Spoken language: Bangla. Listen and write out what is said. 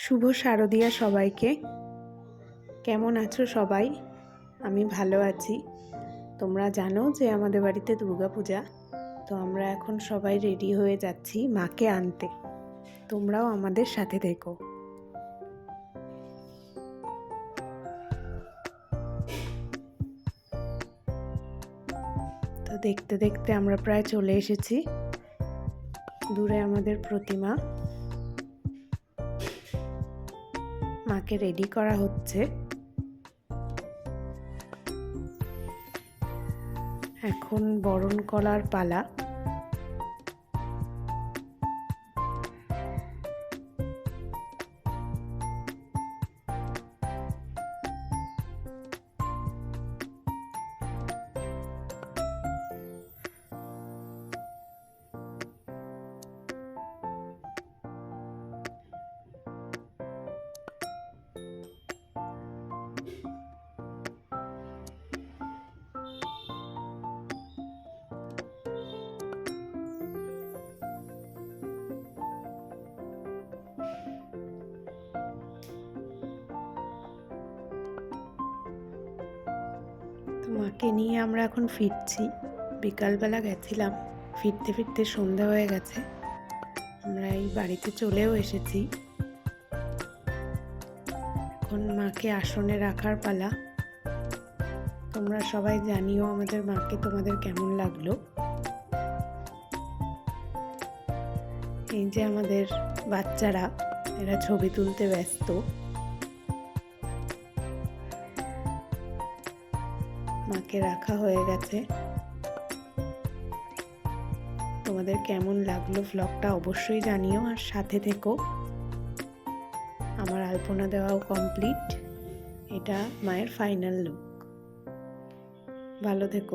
শুভ শারদিয়া সবাইকে। কেমন আছো সবাই? আমি ভালো আছি। তোমরা জানো যে আমাদের বাড়িতে দুর্গাপূজা, তো আমরা এখন সবাই রেডি হয়ে যাচ্ছি মাকে আনতে। তোমরাও আমাদের সাথে থেকো। তো দেখতে দেখতে আমরা প্রায় চলে এসেছি। দূরে আমাদের প্রতিমা, মাকে রেডি করা হচ্ছে। এখন বরণ করার পালা। তো মাকে নিয়ে আমরা এখন ফিরছি। বিকালবেলা গেছিলাম, ফিরতে ফিরতে সন্ধ্যা হয়ে গেছে। আমরা এই বাড়িতে চলেও এসেছি। এখন মাকে আসনে রাখার পালা। তোমরা সবাই জানিও আমাদের মাকে তোমাদের কেমন লাগলো। এই যে আমাদের বাচ্চারা, এরা ছবি তুলতে ব্যস্ত। মাকে রাখা হয়ে গেছে। তোমাদের কেমন লাগলো ভ্লগটা অবশ্যই জানিও, আর সাথে থেকো। আমার আলপনা দেওয়াও কমপ্লিট। এটা মায়ের ফাইনাল লুক। ভালো থেকো।